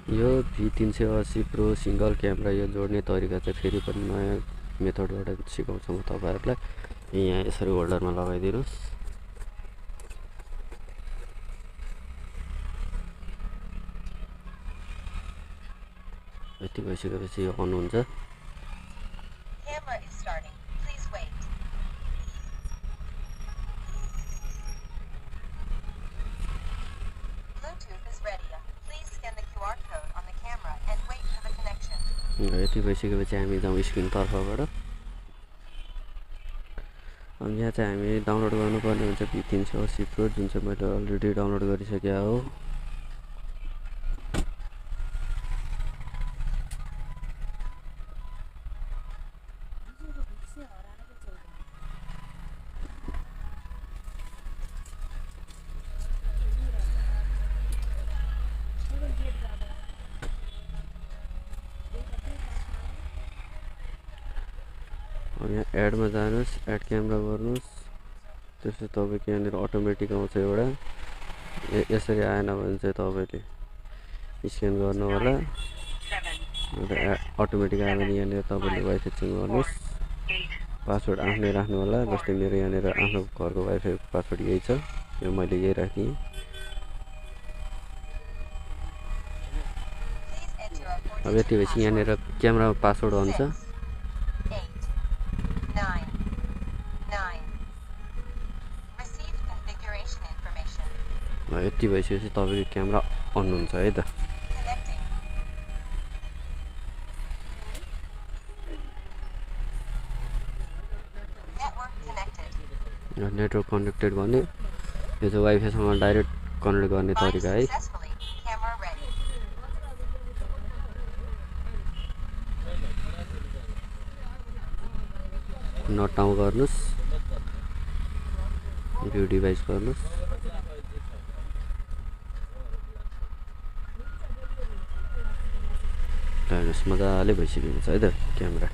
यो V380 pro single camera यो जोड्ने तरिका चाहिँ फेरि पनि नयाँ मेथडबाट सिकाउँछु म तपाईहरुलाई। यहाँ यसरी होल्डरमा लगाइदिनुस्। यति भइसकेपछि यो अन हुन्छ। यति भइसकेपछि हामी जाउँ स्क्रिन तर्फबाट। अनि यहाँ चाहिँ हामी डाउनलोड गर्नुपर्ने हुन्छ V380 प्रो, जुन चाहिँ मैले अलरेडी डाउनलोड गरिसकेको हो। अब यहाँ एडमा जानुस्, एड क्यामेरा गर्नुस्। त्यसपछि तपाईको यहाँनिर अटोमेटिक आउँछ एउटा। यसरी आएन भने चाहिँ तपाईले स्क्यान गर्नु होला। अटोमेटिक आयो भने यहाँनिर तपाईले वाइफाई चेन्ज गर्नुस्। पासवर्ड आफ्नै राख्नु होला। जस्तै मेरो यहाँनिर आफ्नो घरको वाइफाई पासवर्ड यही छ, यो मैले यही राखेँ। अब यति भएपछि यहाँनिर क्यामेरामा पासवर्ड हुन्छ। यति भइसकेपछि तपाईको क्यामेरा अन हुन्छ है त। नेटवर्क कनेक्टेड गर्ने, यो चाहिँ वाइफाई सँग डाइरेक्ट कनेक्ट गर्ने तरिका है। नट आउट गर्नुस्, भ्यू डिभाइस गर्नुस्। हेर्नुस् मजाले भइसकेको छ है त क्यामेरा।